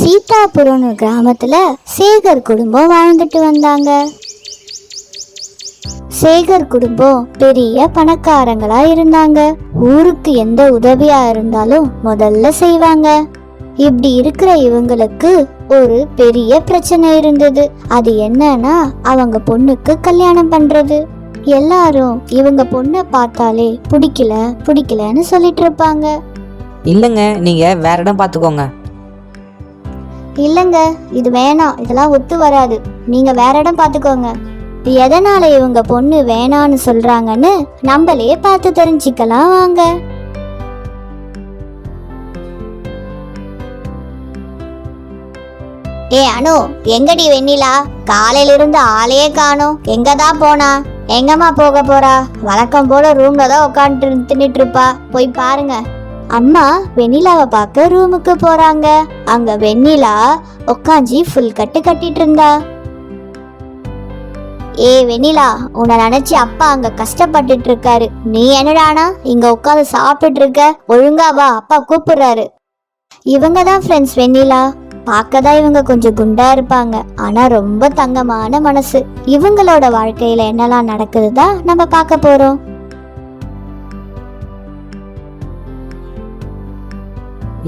சீதாபுரம்னு கிராமத்துல சேகர் குடும்பம் வாழ்ந்துட்டு வந்தாங்க. சேகர் குடும்பம் பெரிய பணக்காரங்களா இருந்தாங்க. ஊருக்கு எந்த உதவியா இருந்தாலும் முதல்ல செய்வாங்க. இப்படி இருக்கிற இவங்களுக்கு ஒரு பெரிய பிரச்சனை இருந்தது. அது என்னன்னா அவங்க பொண்ணுக்கு கல்யாணம் பண்றது. எல்லாரும் இவங்க பொண்ணை பார்த்தாலே பிடிக்கலன்னு சொல்லிட்டு இருப்பாங்க. இல்லைங்க, நீங்க வேற இடம் பார்த்துக்கோங்க. இல்லைங்க, இது வேணாம், இதெல்லாம் ஒத்து வராது, நீங்க வேற இடம் பார்த்துக்கோங்க. எதனால இவங்க பொண்ணு வேணான்னு சொல்றாங்கன்னு நம்மளே பார்த்து தெரிஞ்சுக்கலாம் வாங்க. ஏ அனு, எங்கடி வெண்ணிலா? காலையில இருந்து ஆளையே காணோம், எங்கதான் போனா? எங்கம்மா போக போறா? வழக்கம் போல ரூம்ல தான் உட்காந்து தின்னுட்டு இருப்பா, போய் பாருங்க. அம்மா வெண்ணிலாவை பார்க்க ரூமுக்கு போறாங்க. அங்க வெண்ணிலா உட்காந்து ஃபுல் கட்டு கட்டிட்டு இருந்தா. ஏ வெண்ணிலா, உன்னை நினைச்சு அப்பா அங்க கஷ்டப்பட்டுட்டு இருக்காரு, நீ என்னடானா இங்க உட்காந்து சாப்பிட்டுட்டு இருக்க? ஒழுங்கா வா, அப்பா கூப்பிடுறாரு. இவங்க தான் ஃப்ரெண்ட்ஸ் வெண்ணிலா. பார்க்கதான் இவங்க கொஞ்சம் குண்டா இருப்பாங்க, ஆனா ரொம்ப தங்கமான மனசு. இவங்களோட வாழ்க்கையில என்னெல்லாம் நடக்குதுதான் நம்ம பார்க்க போறோம்.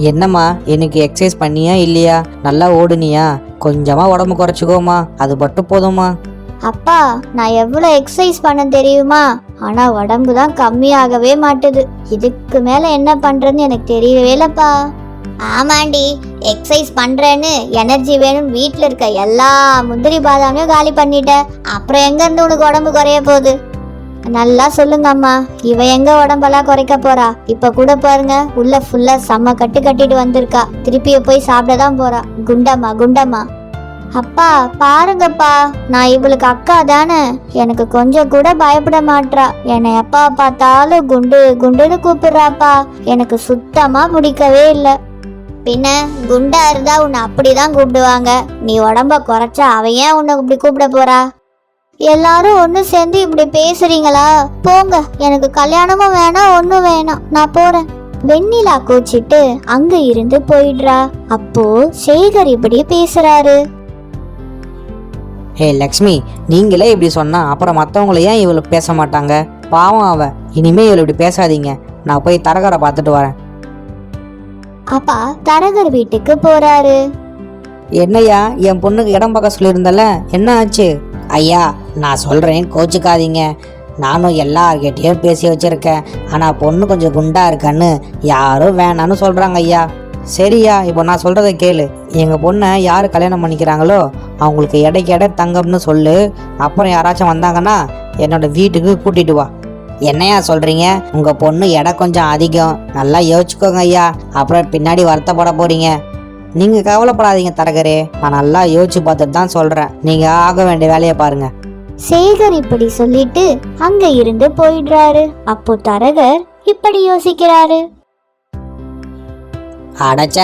என்னம்மா, எனக்கு எக்ஸசைஸ் பண்ணியா இல்லையா? நல்லா ஓடுனியா? கொஞ்சமா உடம்பு குறைச்சிக்கோமா, அது மட்டும் போதுமா? அப்பா, நான் எவ்வளவு எக்ஸசைஸ் பண்ண தெரியுமா? ஆனா உடம்பு தான் கம்மியாகவே மாட்டுது. இதுக்கு மேல என்ன பண்றதுன்னு எனக்கு தெரியவே இல்லப்பா. ஆமாண்டி, எக்ஸசைஸ் பண்றேன்னு எனர்ஜி வேணும் வீட்டுல இருக்க எல்லா முந்திரி பாதாமையும் காலி பண்ணிட்ட, அப்புறம் எங்க இருந்து உனக்கு உடம்பு குறைய போகுது? நல்லா சொல்லுங்க அம்மா, இவ எங்க உடம்பெல்லாம் குறைக்க போறா? இப்ப கூட பாருங்க, உள்ள ஃபுல்லா செம்ம கட்டிட்டு வந்திருக்கா. திருப்பிய போய் சாப்பிடதான் போறா. குண்டம்மா. அப்பா பாருங்கப்பா, நான் இவளுக்கு அக்கா தானே, எனக்கு கொஞ்சம் கூட பயப்பட மாட்றா. என்னை எப்பா பார்த்தாலும் குண்டுன்னு கூப்பிடுறாப்பா. எனக்கு சுத்தமா பிடிக்கவே இல்லை. பின்ன குண்டா இருந்தா உன்னை அப்படிதான் கூப்பிடுவாங்க. நீ உடம்ப குறைச்சா அவ ஏன் உன்னை இப்படி கூப்பிட போறா? எல்லாரும் ஒண்ணு சேர்ந்து இப்படி பேசுறீங்களா? போங்க, எனக்கு கல்யாணமும் வேணாம், ஒண்ணும் வேணாம், நான் போறேன். வெண்ணிலா கோச்சிட்டு அங்க இருந்து போயிடுறா. அப்போ சேகர் இப்படி பேசுறாரு. ஹே லக்ஷ்மி, நீங்களே இப்படி சொன்னா அப்புறம் மற்றவங்கள ஏன் இவளை பேச மாட்டாங்க? பாவம் அவ. இனிமே இவளை இப்படி பேசாதீங்க, நான் போய் தரகரை பார்த்துட்டு வரேன். அப்பா தரகர் வீட்டுக்கு போறாரு. என்னையா, என் பொண்ணுக்கு இடம் பார்க்க சொல்லியிருந்தல, என்ன ஆச்சு? ஐயா, நான் சொல்றேன், கோச்சுக்காதீங்க. நானும் எல்லார்கிட்டையும் பேசி வச்சிருக்கேன், ஆனா பொண்ணு கொஞ்சம் குண்டா இருக்கான்னு யாரும் வேணான்னு சொல்றாங்க ஐயா. சரியா, இப்போ நான் சொல்றதை கேளு. எங்க பொண்ணை யாரு கல்யாணம் பண்ணிக்கிறாங்களோ அவங்களுக்கு எடை தங்கம்னு சொல்லு. அப்புறம் யாராச்சும் வந்தாங்கன்னா என்னோட வீட்டுக்கு கூட்டிட்டு வா. என்னையா சொல்றீங்க? உங்க பொண்ணு எடை கொஞ்சம் அதிகம், நல்லா யோசிச்சுக்கோங்க ஐயா, அப்புறம் பின்னாடி வருத்தப்பட போறீங்க. நீங்க கவலைப்படாதீங்க தரகரே, நான் நல்லா யோசிச்சு பார்த்துட்டு தான் சொல்றேன். நீங்க ஆக வேண்டிய வேலையை பாருங்க. சேகர் இப்படி சொல்லிட்டு அங்க இருந்து போயிடுறாரு. அப்போ தரகர் இப்படி யோசிக்கிறாரு. அடைச்ச,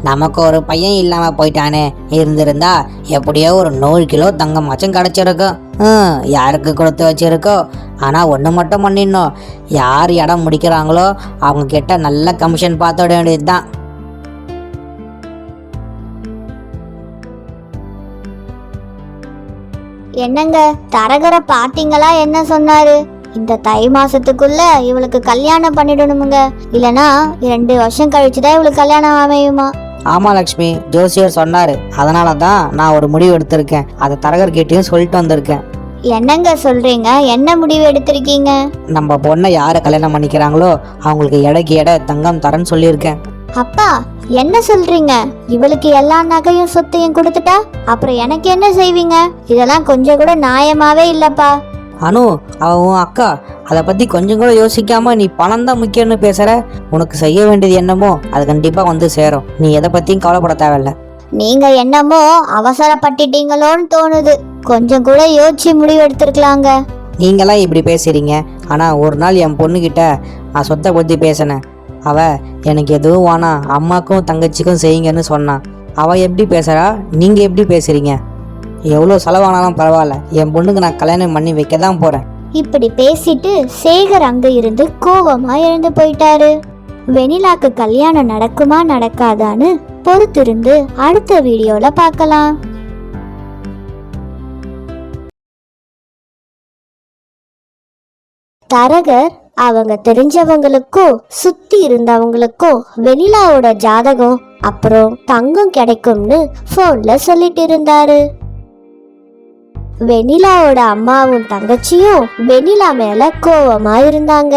நமக்கு ஒரு பையன் இல்லாம போயிட்டானே, இருந்திருந்தா எப்படியோ ஒரு 100 கிலோ தங்கமாச்சும் கிடைச்சிருக்கும். யாருக்கு கொடுத்து வச்சிருக்கோ. ஆனா ஒண்ணு மட்டும் பண்ணிடணும், யார் இடம் முடிக்கிறாங்களோ அவங்க கிட்ட நல்ல கமிஷன் பார்த்து விட வேண்டியதுதான். என்னங்க, தரகரை பாத்தீங்களா என்ன சொன்னாரு? இந்த தை மாசத்துக்குள்ள இவளுக்கு கல்யாணம் பண்ணிடணுமுங்க, இல்லனா 2 வருஷம் கழிச்சுதான் இவளுக்கு கல்யாணம் அமையுமா? ஆமா லக்ஷ்மி, ஜோசியர் சொன்னாரு, அதனாலதான் நான் ஒரு முடிவு எடுத்திருக்கேன். அதை தரகர்கிட்டையும் சொல்லிட்டு வந்திருக்கேன். என்னங்க சொல்றீங்க? என்ன முடிவு எடுத்திருக்கீங்க? நம்ம பொண்ணை யாரை கல்யாணம் பண்ணிக்கிறாங்களோ அவங்களுக்கு எடை தங்கம் தரேன்னு சொல்லியிருக்கேன். அப்பா என்ன சொல்றீங்க? இவளுக்கு எல்லா நகையும் சொத்தையும் கொடுத்துட்டா அப்புறம் எனக்கு என்ன செய்வீங்க? இதெல்லாம் கொஞ்சம் கூட நியாயமாவே இல்லப்பா. அனு, அவன் அக்கா, அதை பத்தி கொஞ்சம் கூட யோசிக்காம நீ பணம் தான் முக்கியம்னு பேசுற. உனக்கு செய்ய வேண்டியது என்னமோ அது கண்டிப்பா வந்து சேரும். நீ எதை பத்தியும் கவலைப்பட தேவையில்ல. நீங்க என்னமோ அவசரப்பட்டுட்டீங்களோன்னு தோணுது. கொஞ்சம் கூட யோசிச்சு முடிவு எடுத்திருக்கலாங்க. நீங்களாம் இப்படி பேசுறீங்க. ஆனா ஒரு நாள் என் பொண்ணுகிட்ட நான் சொத்தை பத்தி பேசினேன். அவ எனக்கு எதுவும் வேணாம், அம்மாக்கும் தங்கச்சிக்கும் செய்யுங்கன்னு சொன்னான். அவ எப்படி பேசுறா, நீங்க எப்படி பேசுறீங்க? எவ்வளோ செலவானாலும் பரவாயில்ல, என் பொண்ணுக்கு நான் கல்யாணம் பண்ணி வைக்க தான் போறேன். இப்படி பேசிட்டு சேகர் அங்க இருந்து கோவமா எழுந்து போயிட்டாரு. வெண்ணிலாக்கு கல்யாணம் நடக்குமா நடக்காதான்னு பொறுத்திருந்து அடுத்த வீடியோல பார்க்கலாம். தரகர் அவங்க தெரிஞ்சவங்களுக்கும் சுத்தி இருந்தவங்களுக்கும் வெண்ணிலாவோட ஜாதகம் அப்புறம் தங்கம் கிடைக்கும்னு போன்ல சொல்லிட்டு இருந்தாரு. வெண்ணிலாவோட அம்மாவும் தங்கச்சியும் வெண்ணிலா மேல கோவமா இருந்தாங்க.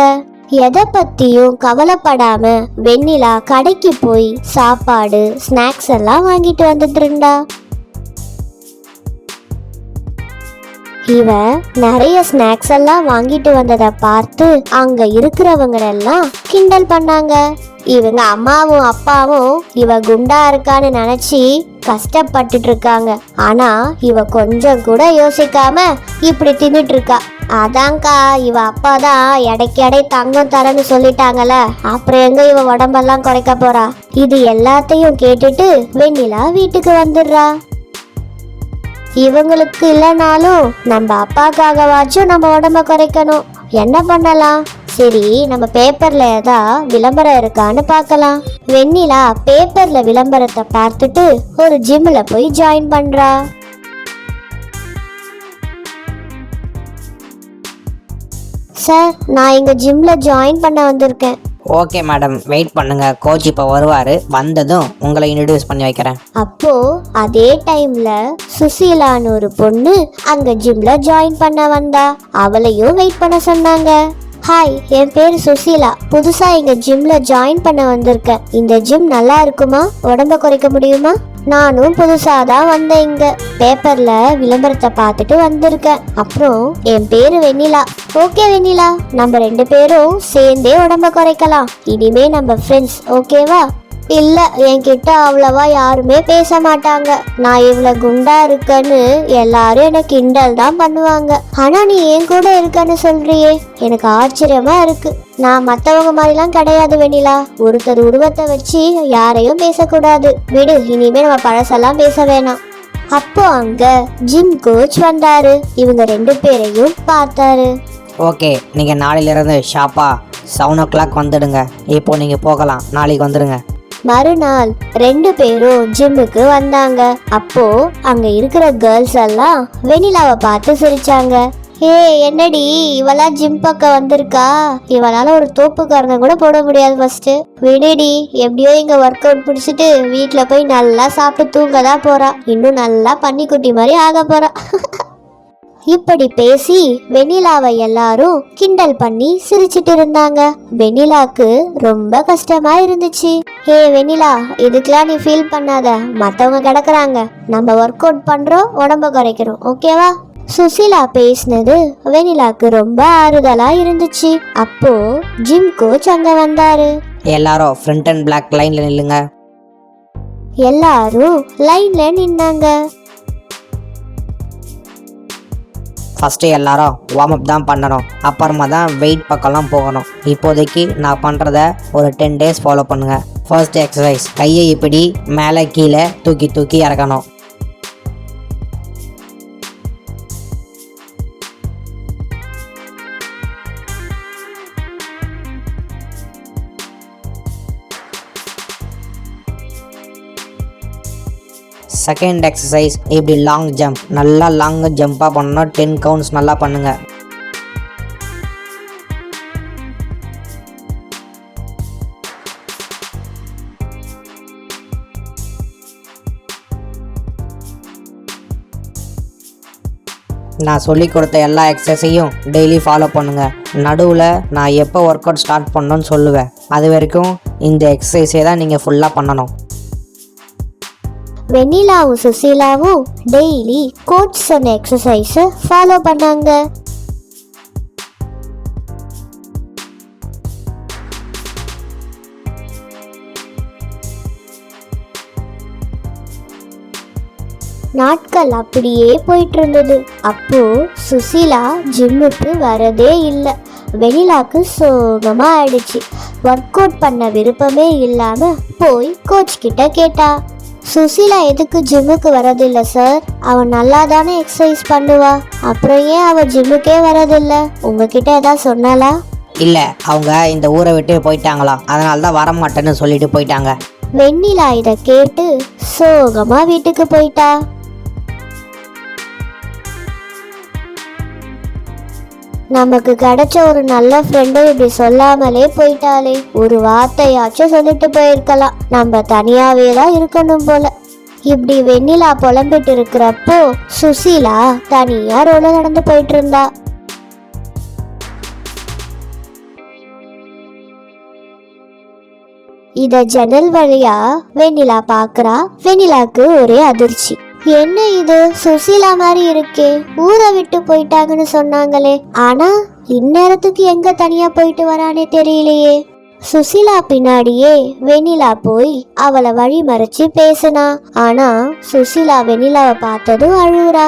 எதை பத்தியும் கவலைப்படாம வெண்ணிலா கடைக்கு போய் சாப்பாடு ஸ்நாக்ஸ் எல்லாம் வாங்கிட்டு வந்துட்டு இருந்தா. இவன் நிறைய ஸ்நாக்ஸ் எல்லாம் வாங்கிட்டு வந்ததை பார்த்து அங்க இருக்கிறவங்க எல்லாம் கிண்டல் பண்ணாங்க. இவங்க அம்மாவும் அப்பாவும் இவ குண்டா இருக்கான்னு நினைச்சு கஷ்டப்பட்டுட்டு இருக்காங்க. ஆனா இவ கொஞ்சம் கூட யோசிக்காம இப்படி தின்னுட்டு இருக்கா. அதான்க்கா, இவ அப்பா தான் எடை தங்கம் தரேன்னு சொல்லிட்டாங்கல்ல, அப்புறம் எங்க இவ உடம்பெல்லாம் குறைக்க போறா. இது எல்லாத்தையும் கேட்டுட்டு வெண்ணிலா வீட்டுக்கு வந்துடுறா. இவங்களுக்கு இல்லைனாலும் நம்ம அப்பாக்காகவாச்சும் நம்ம உடம்ப குறைக்கணும். என்ன பண்ணலாம்? சரி, நம்ம பேப்பர்ல ஏதா விளம்பரம் இருக்கான்னு பார்க்கலாம். வெண்ணிலா பேப்பர்ல விளம்பரத்தை பார்த்துட்டு ஒரு ஜிம்ல போய் ஜாயின் பண்றா. சார், நான் இங்க ஜிம்ல ஜாயின் பண்ண வந்திருக்கேன். ஓகே மேடம், வெயிட் பண்ணுங்க, கோச் இப்போ வருவார், வந்ததும் உங்களை இன்ட்ரடியூஸ் பண்ணி வைக்கிறேன். அப்போ அதே டைம்ல சுசீலான்னு ஒரு பொண்ணு அங்க ஜிம்ல ஜாயின் பண்ண வந்தா. அவளையும் வெயிட் பண்ண சொன்னாங்க. ஹாய், என் பேர் சுசீலா. புதுசா இங்க ஜிம்ல ஜாயின் பண்ண வந்திருக்கேன். இந்த ஜிம் நல்லா இருக்குமா? உடம்ப குறைக்க முடியுமா? நானும் புதுசா தான் வந்தேன். இங்க பேப்பர்ல விளம்பரத்தை பார்த்துட்டு வந்திருக்கேன். அப்புறம் என் பேரு வெண்ணிலா. ஓகே வெண்ணிலா, நம்ம 2 பேரும் சேர்ந்தே உடம்ப குறைக்கலாம். இனிமே நம்ம ஃப்ரெண்ட்ஸ், ஓகேவா? இல்ல, என்கிட்ட அவ்வளவா யாருமே பேச மாட்டாங்க. நான் இவ்வளவு குண்டா இருக்கேன்னு எல்லாரும் எனக்கு கிண்டல் தான் பண்ணுவாங்க. ஆனா நீ என் கூட இருக்கன்னு சொல்றியே, எனக்கு ஆச்சரியமா இருக்கு. நான் மத்தவங்க மாதிரிலாம் கிடையாது வெண்ணிலா. ஒருத்தர் உருவத்தை வச்சு யாரையும் பேசக்கூடாது. விடு, இனிமே நம்ம பழசெல்லாம் பேச வேணாம். அப்போ அங்க ஜிம் கோச் வந்தாரு. இவங்க 2 பேரையும் பார்த்தாரு. ஓகே, நீங்கள் நாளையிலிருந்து ஷாப்பா 7 o'clock வந்துடுங்க. இப்போ நீங்கள் போகலாம், நாளைக்கு வந்துடுங்க. மறுநாள் 2 பேரும் ஜிம்முக்கு வந்தாங்க. அப்போ அங்க இருக்கிற கேர்ள்ஸ் எல்லாம் வெண்ணிலாவை பார்த்து சிரிச்சாங்க. ஏ, என்னடி இவளா ஜிம் பக்கம் வந்திருக்கா? இவளால ஒரு தோப்புக்காரங்க கூட போட முடியாது. ஃபர்ஸ்ட் விடுடி, எப்படியோ இங்க ஒர்க் அவுட் பிடிச்சிட்டு வீட்டுல போய் நல்லா சாப்பிட்டு தூங்க தான் போறா. இன்னும் நல்லா பன்னிக்குட்டி மாதிரி ஆக போறா. இப்படி பேசி வெண்ணிலாவை எல்லாரும் கிண்டல் பண்ணி சிரிச்சிட்டு இருந்தாங்க. வெண்ணிலாக்கு ரொம்ப கஷ்டமா இருந்துச்சு. ஹே வெண்ணிலா, இதுக்கெல்லாம் நீ ஃபீல் பண்ணாத. மத்தவங்க கிடக்குறாங்க, நம்ம ஒர்க் அவுட் பண்றோம், உடம்ப குறைக்கிறோம், ஓகேவா? சுசீலா பேசினது வெண்ணிலாக்கு ரொம்ப ஆறுதலா இருந்துச்சு. அப்போ ஜிம் கோச் அங்க வந்தாரு. எல்லாரும் ஃப்ரண்ட் அண்ட் பிளாக் லைன்ல நில்லுங்க. எல்லாரும் லைன்ல நின்னாங்க. ஃபஸ்ட்டு எல்லாரும் வார்ம் அப் தான் பண்ணணும், அப்புறமா தான் வெயிட் பக்கம்லாம் போகணும். இப்போதைக்கு நான் பண்ணுறத ஒரு 10 days ஃபாலோ பண்ணுங்கள். ஃபர்ஸ்ட் எக்ஸசைஸ், கையை இப்படி மேலே கீழே தூக்கி தூக்கி இறக்கணும். செகண்ட் எக்ஸசைஸ், இப்படி லாங் ஜம்ப், நல்லா லாங் ஜம்ப்பாக பண்ணணும். 10 counts நல்லா பண்ணுங்கள். நான் சொல்லி கொடுத்த எல்லா எக்ஸசைஸையும் டெய்லி ஃபாலோ பண்ணுங்கள். நடுவில் நான் எப்போ ஒர்க் அவுட் ஸ்டார்ட் பண்ணணும்னு சொல்லுவேன். அது வரைக்கும் இந்த எக்ஸசைஸே தான் நீங்கள் ஃபுல்லாக பண்ணணும். வெண்ணிலாவும் சுசீலாவும் டெய்லி கோச் சொன்ன எக்ஸசைஸ் ஃபாலோ பண்ணாங்க. நாட்கள் அப்படியே போயிட்டு இருந்தது. அப்போ சுசீலா ஜிம்முக்கு வரதே இல்லை. வெண்ணிலாக்கு சோகமா ஆயிடுச்சு. ஒர்க் அவுட் பண்ண விருப்பமே இல்லாம போய் கோச் கிட்ட கேட்டா. சுசீலா எதுக்கு ஜிம்முக்கு வரதில்லை சார்? அவன் நல்லா தானே எக்ஸசைஸ் பண்ணுவா, அப்புறம் ஏன் அவள் ஜிம்முக்கே வரதில்லை? உங்ககிட்ட ஏதாவது சொன்னாலா? இல்லை, அவங்க இந்த ஊரை விட்டு போயிட்டாங்களா, அதனால தான் வரமாட்டேன்னு சொல்லிட்டு போயிட்டாங்க. வெண்ணிலா இத கேட்டு சோகமா வீட்டுக்கு போயிட்டா. நமக்கு கிடைச்ச ஒரு நல்ல ஃப்ரெண்டும் இப்படி சொல்லாமலே போயிட்டாலே. ஒரு வார்த்தையாச்சும் சொல்லிட்டு போயிருக்கலாம். நம்ம தனியாவே தான் இருக்கணும் போல. இப்படி வெண்ணிலா புலம்பிட்டு இருக்கிறப்போ சுசீலா தனியா ரோல நடந்து போயிட்டு இருந்தா. இத ஜன்னல் வழியா வெண்ணிலா பாக்குறா. வெண்ணிலாக்கு ஒரே அதிர்ச்சி. என்ன இது சுசீலா மாதிரி இருக்கே, ஊரை விட்டு போயிட்டாங்கன்னு சொன்னாங்களே, ஆனா இந்நேரத்துக்கு எங்க தனியா போயிட்டு வரானே தெரியலையே. சுசீலா பின்னாடியே வெண்ணிலா போய் அவளை வழி மறைச்சு பேசினா. ஆனா சுசீலா வெண்ணிலாவை பார்த்ததும் அழுகுறா.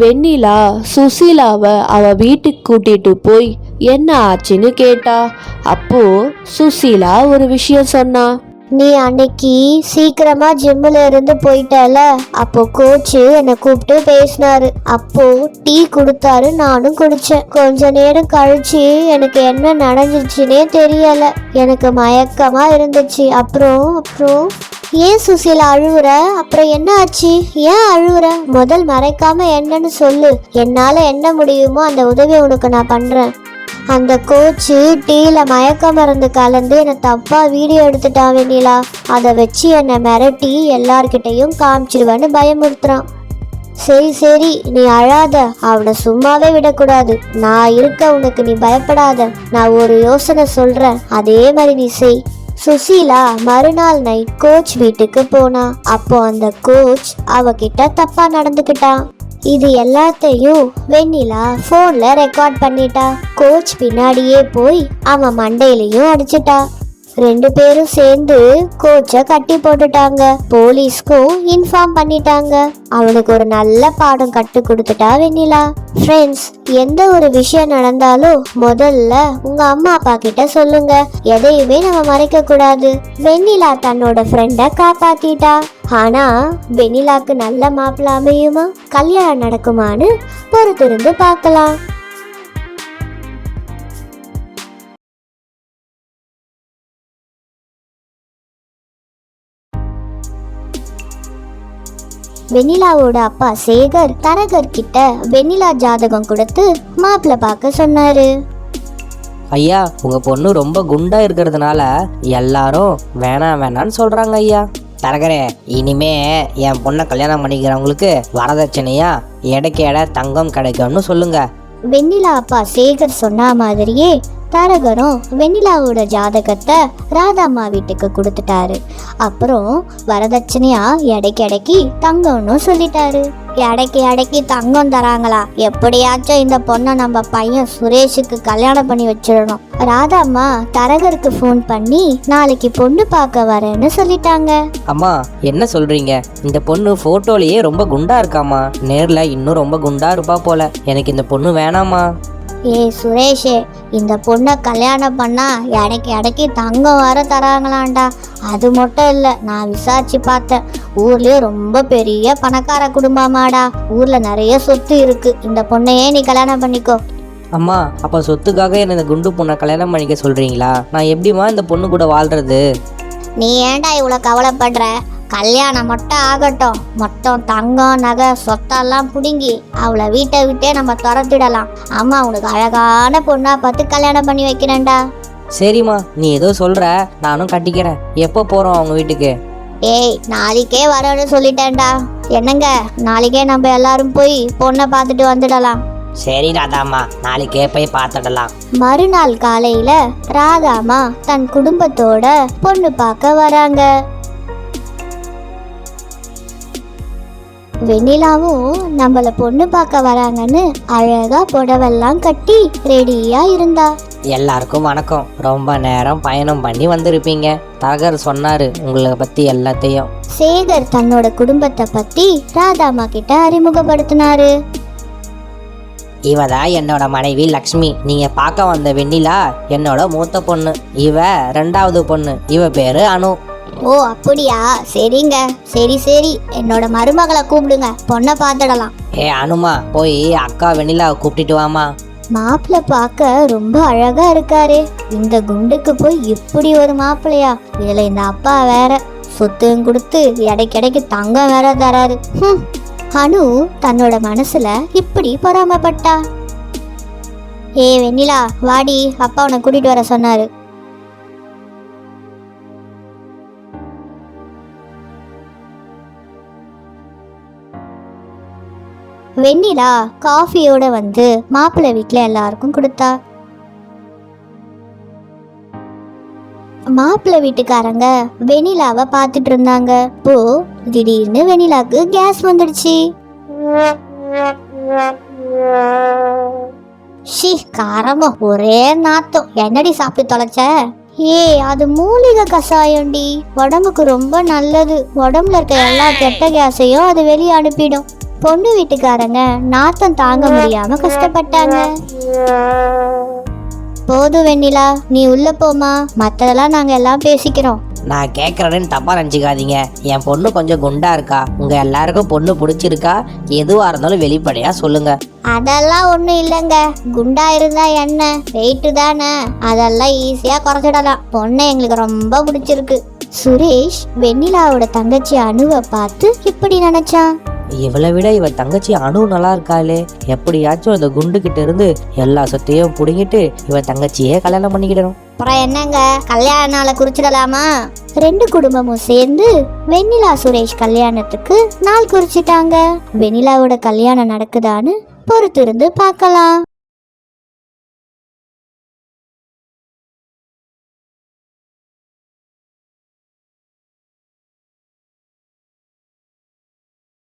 வெண்ணிலா சுசீலாவை அவ வீட்டுக்கு கூட்டிட்டு போய் என்ன ஆச்சுன்னு கேட்டா. அப்போ சுசீலா ஒரு விஷயம் சொன்னா. நீ அன்னைக்கு சீக்கிரமா ஜிம்ல இருந்து போயிட்டல, அப்போ கோச்சு என்னை கூப்பிட்டு பேசினாரு. அப்போ டீ கொடுத்தாரு, நானும் குடிச்சேன். கொஞ்ச நேரம் கழிச்சு எனக்கு என்ன நடந்துச்சுன்னே தெரியல. எனக்கு மயக்கமா இருந்துச்சு. அப்புறம் ஏன் சுசீலா அழுவுற? அப்புறம் என்ன ஆச்சு? ஏன் அழுவுற? முதல் மறைக்காம என்னன்னு சொல்லு. என்னால என்ன முடியுமோ அந்த உதவி உனக்கு நான் பண்றேன். அந்த கோச்சு டீல மயக்க மருந்து கலந்து என்னை தப்பா வீடியோ எடுத்துட்டான் வெண்ணிலா. அதை வச்சு என்னை மிரட்டி எல்லார்கிட்டையும் காமிச்சிருவேன்னு பயமுறுத்துறான். சரி நீ அழாத, அவனை சும்மாவே விடக்கூடாது. நான் இருக்க உனக்கு, நீ பயப்படாத. நான் ஒரு யோசனை சொல்றேன், அதே மாதிரி நீ செய். சுசீலா மறுநாள் நைட் கோச் வீட்டுக்கு போனா. அப்போ அந்த கோச் அவகிட்ட தப்பா நடந்துக்கிட்டான். இது எல்லாத்தையும் வெண்ணிலா போன்ல ரெக்கார்ட் பண்ணிட்டா. கோச் பின்னாடியே போய் அவன் மண்டையிலையும் அடிச்சிட்டா. 2 பேரும் சேர்ந்து கோச்சை கட்டி போட்டுட்டாங்க. போலீஸ்க்கும் இன்ஃபார்ம் பண்ணிட்டாங்க. அவனுக்கு ஒரு நல்ல பாடம் கட்டு கொடுத்துட்டா வெண்ணிலா. ஃப்ரெண்ட்ஸ், எந்த ஒரு விஷயம் நடந்தாலும் முதல்ல உங்க அம்மா அப்பா கிட்ட சொல்லுங்க. எதையுமே நம்ம மறைக்க கூடாது. வெண்ணிலா தன்னோட ஃப்ரெண்ட காப்பாத்திட்டா. ஆனா வெண்ணிலாக்கு நல்ல மாப்பிள்ள அமையுமா, கல்யாணம் நடக்குமான்னு பொறுத்திருந்து பார்க்கலாம். வெண்ணிலாவோட அப்பா சேகர் தரகர் கிட்ட வெண்ணிலா ஜாதகம் கொடுத்து மாப்பிள்ள பார்க்க சொன்னாரு. ஐயா, உங்க பொண்ணு ரொம்ப குண்டா இருக்கிறதுனால எல்லாரும் வேணான்னு சொல்றாங்க ஐயா. தரகரே, இனிமே என் பொண்ணை கல்யாணம் பண்ணிக்கிறவங்களுக்கு வரதட்சணையா எடைக்கு எடை தங்கம் கிடைக்கும்னு சொல்லுங்க. வெண்ணிலா அப்பா சேகர் சொன்ன மாதிரியே தரகரும் வெண்ணிலாவோட ஜாதகத்தை ராதாம்மா வீட்டுக்கு கொடுத்துட்டாரு. அப்புறம் வரதட்சணையா எடைக்கு தங்கம்னு சொல்லிட்டாரு. எடைக்கு தங்கம் தராங்களா? எப்படியாச்சும் இந்த பொண்ணை நம்ம பையன் சுரேஷுக்கு கல்யாணம் பண்ணி வச்சிடணும். ராதாம்மா தரகருக்கு ஃபோன் பண்ணி நாளைக்கு பொண்ணு பார்க்க வரேன்னு சொல்லிட்டாங்க. அம்மா, என்ன சொல்றீங்க? இந்த பொண்ணு போட்டோலயே ரொம்ப குண்டா இருக்காமா, நேர்ல இன்னும் ரொம்ப குண்டா இருப்பா போல. எனக்கு இந்த பொண்ணு வேணாமா. ஏய் சுரேஷே, இந்த பொண்ணை கல்யாணம் பண்ணா எடைக்கு தங்கம் வர தராங்களாண்டா. அது மட்டும் இல்லை, நான் விசாரிச்சு பார்த்தேன். ஊர்லயே ரொம்ப பெரிய பணக்கார குடும்பமாடா. ஊர்ல நிறைய சொத்து இருக்கு. இந்த பொண்ணையே நீ கல்யாணம் பண்ணிக்கோ. அம்மா, அப்ப சொத்துக்காக என்ன இந்த குண்டு பொண்ணை கல்யாணம் பண்ணிக்க சொல்றீங்களா? நான் எப்படிமா இந்த பொண்ணு கூட வாழ்றது? நீ ஏன்டா இவ்வளவு கவலைப்படுற? கல்யாணம் மட்டும் ஆகட்டும். மொத்தம் தங்கம் நகை சொத்தெல்லாம் பிடுங்கி அவளை வீட்டை விட்டே நம்ம துரத்திடலாம். அம்மா உனக்கு அழகான பொண்ணா பார்த்து கல்யாணம் பண்ணி வைக்கிறேன்டா. சரிம்மா, நீ ஏதோ சொல்ற, நானும் கட்டிக்கிறேன். எப்போ போறோம் அவங்க வீட்டுக்கு? ஏய், நாளைக்கே வரேன்னு சொல்லிட்டேன்டா. என்னங்க, நாளைக்கே நம்ம எல்லாரும் போய் பொண்ணை பார்த்துட்டு வந்துடலாம். சரி ராதாம்மா, நாளைக்கே போய் பார்த்துடலாம். மறுநாள் காலையில ராதாம்மா தன் குடும்பத்தோட பொண்ணு பார்க்க வராங்க. வெண்ணிலாவும் நம்மள பொண்ணு பார்க்க வராங்கன்னு அழகா புடவெல்லாம் கட்டி ரெடியா இருந்தா. எல்லாருக்கும் வணக்கம். ரொம்ப நேரம் பயணம் பண்ணி வந்திருப்பீங்க. தரகர் சொன்னாரு உங்களை பத்தி எல்லாத்தையும். சேகர் தன்னோட குடும்பத்தை பத்தி ராதாம்மா கிட்ட அறிமுகப்படுத்தினாரு. இவதான் என்னோட மனைவி லக்ஷ்மி. நீங்க பார்க்க வந்த வெண்ணிலா என்னோட மூத்த பொண்ணு. இவ 2வது பொண்ணு. இவ பேரு அனு. ஓ அப்படியா? சரிங்க. சரி என்னோட மருமகளை கூப்பிடுங்க, பொண்ணை பார்த்துடலாம். ஏ அனுமா, போய் அக்கா வெண்ணிலாவை கூப்பிட்டுட்டு வாமா. மாப்பிள்ளை பார்க்க ரொம்ப அழகா இருக்காரு. இந்த குண்டுக்கு போய் இப்படி ஒரு மாப்பிள்ளையா? இதுல இந்த அப்பா வேற சொத்தும் கொடுத்து இடைக்கிடைக்கு தங்கம் வேற தராரு. அனு தன்னோட மனசுல இப்படி பொறாமப்பட்டா. ஏ வெண்ணிலா, வாடி, அப்பா உன்னை கூட்டிட்டு வர சொன்னாரு. வெண்ணிலா காஃபியோட வந்து மாப்பிள்ளை வீட்டுல எல்லாருக்கும் கொடுத்தா. மாப்பிள்ளை வீட்டுக்காரங்க வெண்ணிலாவை பார்த்துட்டு இருந்தாங்க. இப்போ திடீர்னு வெண்ணிலாக்கு கேஸ் வந்துடுச்சு. ஷி, காரமோ ஒரே நாத்தம். என்னடி சாப்பிட்டு தொலைச்ச? அது மூலிகை கஷாயம்டி, உடம்புக்கு ரொம்ப நல்லது. உடம்புல இருக்க எல்லா கெட்ட கேஸையும் அது வெளியே அனுப்பிடும். பொண்ணு வீட்டுக்காரங்க நாத்தம் தாங்க முடியாம கஷ்டப்பட்டாங்க. போதும் வெண்ணிலா, நீ உள்ள போமா, மத்ததெல்லாம் நாங்க எல்லாம் பேசிக்கிறோம். நான் கேட்குறேன்னு தப்பா நினச்சிக்காதீங்க. என் பொண்ணு கொஞ்சம் குண்டா இருக்கா. உங்க எல்லாருக்கும் பொண்ணு பிடிச்சிருக்கா? எதுவா இருந்தாலும் வெளிப்படையா சொல்லுங்க. அதெல்லாம் ஒண்ணும் இல்லைங்க. குண்டா இருந்தா என்ன, வெயிட்டு தானே, அதெல்லாம் ஈஸியா குறைச்சிடலாம். பொண்ணு எங்களுக்கு ரொம்ப பிடிச்சிருக்கு. சுரேஷ் வெண்ணிலாவோட தங்கச்சி அனுவை பார்த்து இப்படி நினைச்சான். இவளை விட இவ தங்கச்சி அனு நல்லா இருக்காளே, எப்படியாச்சும் அந்த குண்டு கிட்ட இருந்து எல்லா சொத்தையும் புடுங்கிட்டு இவ தங்கச்சியே கல்யாணம் பண்ணிக்கிடணும். அப்புறம் என்னங்க, கல்யாண நாளை குறிச்சிடலாமா? ரெண்டு குடும்பமும் சேர்ந்து வெண்ணிலா சுரேஷ் கல்யாணத்துக்கு நாள் குறிச்சிட்டாங்க. வெண்ணிலாவோட கல்யாணம் நடக்குதான்னு பொறுத்திருந்து பார்க்கலாம்.